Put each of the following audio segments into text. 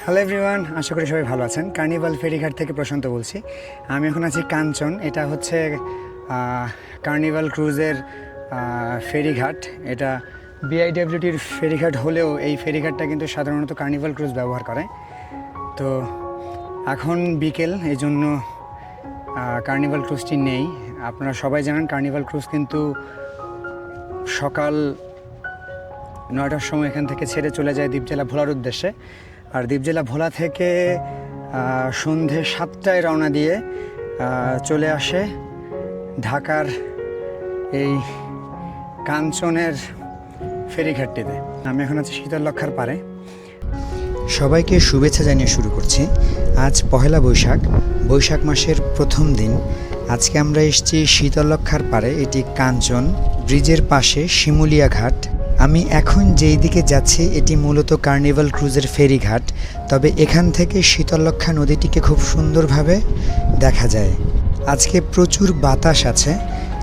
Hello everyone, আশা করি সবাই ভালো আছেন। কার্নিভাল ফেরিঘাট থেকে প্রশান্ত বলছি। আমি এখন আছি কাঞ্চন। এটা হচ্ছে কার্নিভাল ক্রুজের ফেরিঘাট। এটা বিআইডব্লিউটির ফেরিঘাট হলেও এই ফেরিঘাটটা কিন্তু সাধারণত কার্নিভাল ক্রুজ ব্যবহার করে। তো এখন বিকেল, এই জন্য কার্নিভাল ক্রুজটি নেই। আপনারা সবাই জানেন কার্নিভাল ক্রুজ কিন্তু সকাল 9টার সময় এখান থেকে ছেড়ে চলে যায় দ্বীপজেলা ভোলার উদ্দেশ্যে। আর দ্বীপজেলা ভোলা থেকে সন্ধে 7টায় রওনা দিয়ে চলে আসে ঢাকার এই কাঞ্চনের ফেরিঘাটটিতে। আমি এখন আছি শীতললক্ষার পাড়ে। সবাইকে শুভেচ্ছা জানিয়ে শুরু করছি। আজ পহেলা বৈশাখ, বৈশাখ মাসের প্রথম দিন। আজকে আমরা এসেছি শীতললক্ষার পাড়ে। এটি কাঞ্চন ব্রিজের পাশে শিমুলিয়া ঘাট। আমি এখন যেই দিকে যাচ্ছি এটি মূলত কার্নিভাল ক্রুজের ফেরিঘাট, তবে এখান থেকে শীতললক্ষা নদীটিকে খুব সুন্দরভাবে দেখা যায়। আজকে প্রচুর বাতাস আছে,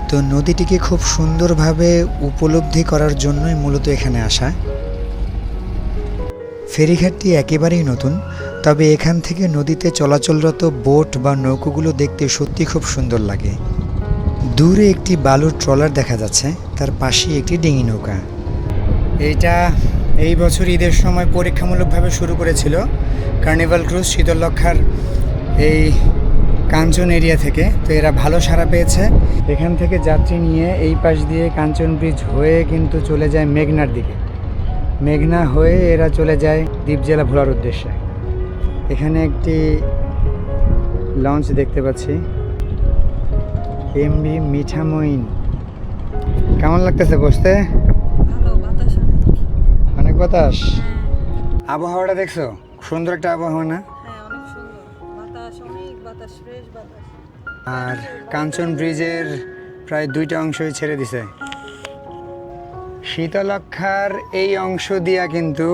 তো নদীটিকে খুব সুন্দরভাবে উপলব্ধি করার জন্যই মূলত এখানে আসা। ফেরিঘাটটি একেবারেই নতুন, তবে এখান থেকে নদীতে চলাচলরত বোট বা নৌকোগুলো দেখতে সত্যি খুব সুন্দর লাগে। দূরে একটি বালুর ট্রলার দেখা যাচ্ছে, তার পাশেই একটি ডিঙি নৌকা। এইটা এই বছর ঈদের সময় পরীক্ষামূলকভাবে শুরু করেছিল কার্নিভাল ক্রুজ শীতললক্ষার এই কাঞ্চন এরিয়া থেকে। তো এরা ভালো সাড়া পেয়েছে। এখান থেকে যাত্রী নিয়ে এই পাশ দিয়ে কাঞ্চন ব্রিজ হয়ে কিন্তু চলে যায় মেঘনার দিকে। মেঘনা হয়ে এরা চলে যায় দ্বীপজেলা ভোলার উদ্দেশ্যে। এখানে একটি লঞ্চ দেখতে পাচ্ছি, এমভি মিঠামইন। কেমন লাগতেছে বসতে? অনেক বাতাস। আবহাওয়াটা দেখছো? সুন্দর একটা আবহাওয়া না? আর কাঞ্চন ব্রিজের প্রায় 2টা অংশই ছেড়ে দিছে। শীতলক্ষার এই অংশ দিয়া কিন্তু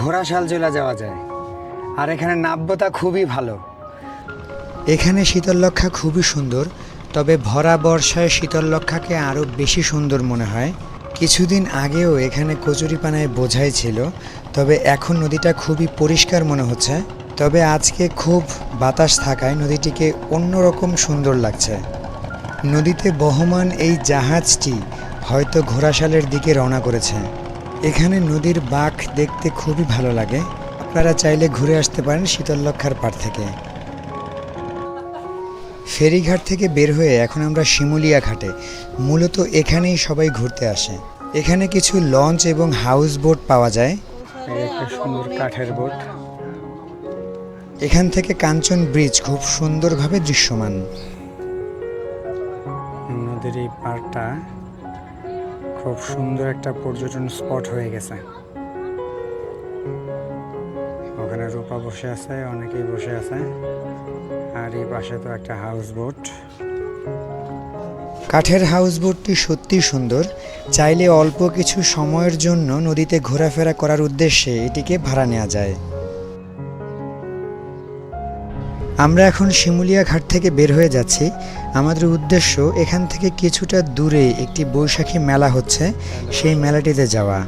ঘোড়াশাল চলে যাওয়া যায়। আর এখানে নাব্যতা খুবই ভালো। এখানে শীতললক্ষা খুবই সুন্দর, তবে ভরা বর্ষায় শীতললক্ষাকে আরও বেশি সুন্দর মনে হয়। কিছুদিন আগেও এখানে কচুরিপানায় বোঝাই ছিল, তবে এখন নদীটা খুবই পরিষ্কার মনে হচ্ছে। তবে আজকে খুব বাতাস থাকায় নদীটিকে অন্যরকম সুন্দর লাগছে। নদীতে বহমান এই জাহাজটি হয়তো ঘোড়াশালের দিকে রওনা করেছে। এখানে নদীর বাঁক দেখতে খুবই ভালো লাগে। আপনারা চাইলে ঘুরে আসতে পারেন শীতললক্ষার পাড় থেকে। ফেরিঘাট থেকে বের হয়ে এখন আমরা শিমুলিয়া ঘাটে। মূলত এখানেই সবাই ঘুরতে আসে। এখানে কিছু লঞ্চ এবং হাউস বোট পাওয়া যায়। একটা সুন্দর কাঠের বোট। এখান থেকে কাঞ্চন ব্রিজ খুব সুন্দরভাবে দৃশ্যমান। নদীর এই পাড়টা খুব সুন্দর একটা পর্যটন স্পট হয়ে গেছে। ওখানে রূপা বসে আছে, অনেকেই বসে আছে। আর এই পাশে তো একটা হাউস বোট। কাঠের হাউস বোটটি সত্যি সুন্দর। চাইলে অল্প কিছু সময়ের জন্য নদীতে ঘোরাফেরা করার উদ্দেশ্যে এটিকে ভাড়া নেওয়া যায়। আমরা এখন শিমুলিয়া ঘাট থেকে বের হয়ে যাচ্ছি। আমাদের উদ্দেশ্য এখান থেকে কিছুটা দূরে একটি বৈশাখী মেলা হচ্ছে, সেই মেলাটিতে যাওয়া।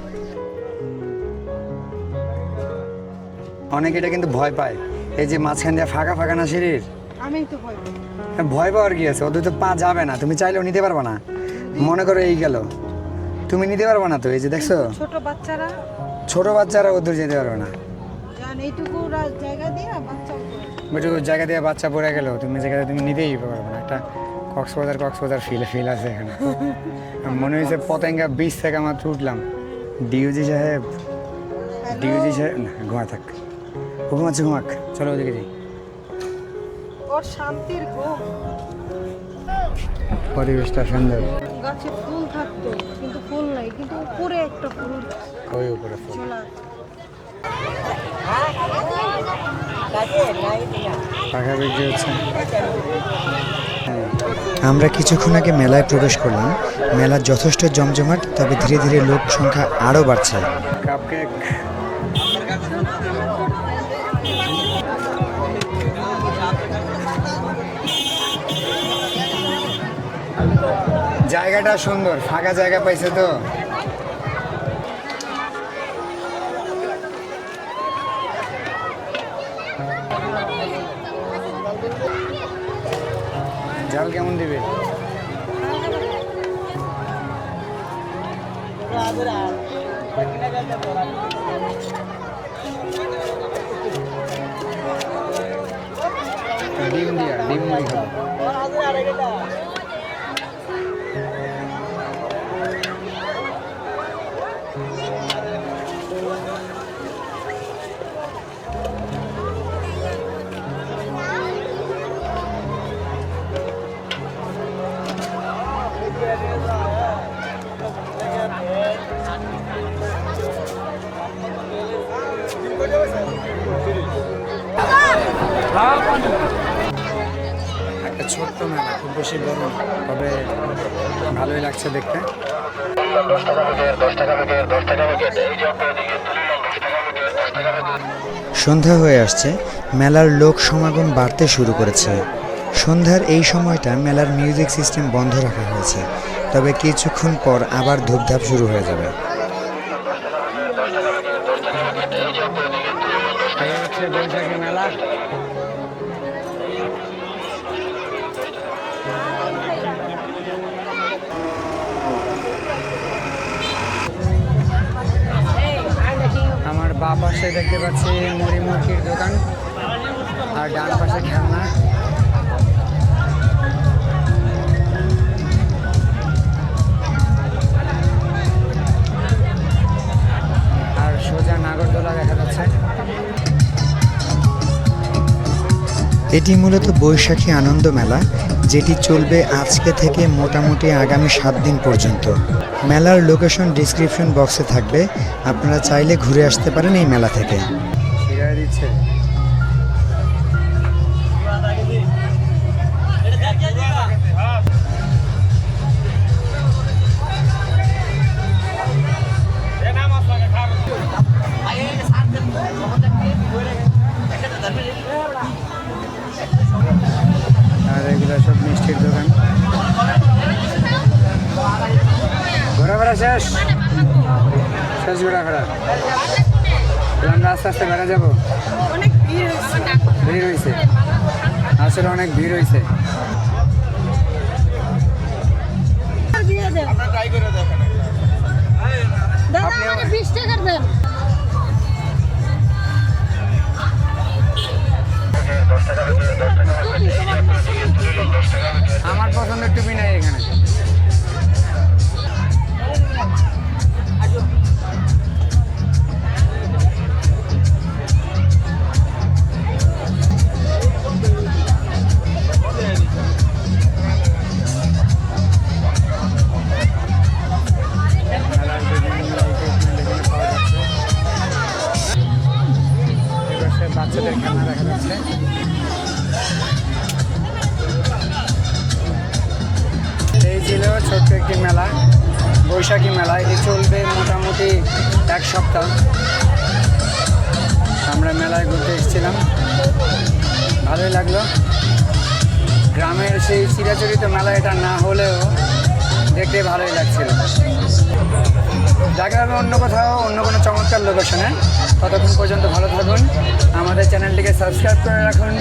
অনেকে এটা কিন্তু ভয় পায়, এই যে মাঝখান দিয়ে ফাঁকা ফাঁকা না সিঁড়ির। আমি তো ভয় পাওয়ার কি আছে? ওদের তো পা যাবে না, তুমি চাইলেও নিতে পারবে না। মনে করো এই গেল, তুমি নিতে পারবে না। তো এই যে দেখছো ছোট বাচ্চারা ওদের যেতে পারবে না। এইটুকু জায়গা দিয়ে বাচ্চা পড়ে গেল, তুমি জায়গাতে তুমি নিতেই পারবে না। একটা কক্সবাজার ফিল আছে এখানে। মনে হয়েছে পতেঙ্গা বীচ থেকে আমরা উঠলাম। ডিওজি সাহেব না, ঘুমা থাক, ঘুমাচ্ছে, ঘুমাক। চলো ওদিকে যাই। পরিবেশটা সুন্দর। গাছে ফুল থাকতো কিন্তু ফুল নাই, কিন্তু উপরে একটা ফুল। ওই উপরে ফুল। পাখা বিক্রি হচ্ছে। আমরা কিছুক্ষণ আগে মেলায় প্রবেশ করলাম। মেলা যথেষ্ট জমজমাট, তবে ধীরে ধীরে লোক সংখ্যা আরও বাড়ছে। কাপকেক, জায়গাটা সুন্দর, ফাঁকা জায়গা পাইছে তো। জাল কেমন দিবে? ডিম দিয়া ডিম মুড়ি খাবো। একটা ছোট্ট মেলা, খুব বেশি বড় না, তবে ভালোই লাগছে দেখতে। সন্ধ্যা হয়ে আসছে, মেলার লোক সমাগম বাড়তে শুরু করেছে। সন্ধ্যার এই সময়টা মেলার মিউজিক সিস্টেম বন্ধ রাখা হয়েছে, তবে কিছুক্ষণ পর আবার ধূপধাপ শুরু হয়ে যাবে। এই হচ্ছে বৈশাখী মেলা। আমার বাঁ পাশে দেখতে পাচ্ছি মুড়ি মুরগির দোকান, আর ডান পাশে খেলনা। আর সোজা নাগরদোলা দেখা যাচ্ছে। এটি মূলত বৈশাখী আনন্দ মেলা, যেটি চলবে আজকে থেকে মোটামুটি আগামী 7 দিন পর্যন্ত। মেলার লোকেশন ডিসক্রিপশন বক্সে থাকবে, আপনারা চাইলে ঘুরে আসতে পারেন এই মেলা থেকে। শিরায় দিচ্ছে। আর এগুলো সব মিষ্টির দোকান। ঘোরাফেরা শেষ শেষ ঘোরাফেরা। আমরা আস্তে আস্তে বেড়া যাবো। ভিড় হয়েছে, আসলে অনেক ভিড় হয়েছে। আমার পছন্দের টুপি নাই এখানে। বাচ্চাদের খেলনা দেখা যাচ্ছে। এই ছিল ছোট্ট একটি মেলা, বৈশাখী মেলা। এটি চলবে মোটামুটি 1 সপ্তাহ। আমরা মেলায় ঘুরতে এসেছিলাম, ভালোই লাগলো। গ্রামের সেই চিরাচরিত মেলা এটা না হলেও দেখতে ভালোই লাগছিল। দেখা হবে অন্য কোথাও, অন্য কোনো চমৎকার লোকেশনে। ততক্ষণ পর্যন্ত ভালো থাকুন, আমাদের চ্যানেলটিকে সাবস্ক্রাইব করে রাখুন,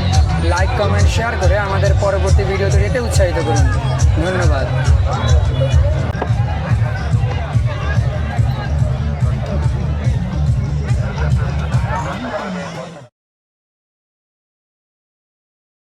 লাইক কমেন্ট শেয়ার করে আমাদের পরবর্তী ভিডিও তৈরিতে উৎসাহিত করুন। ধন্যবাদ।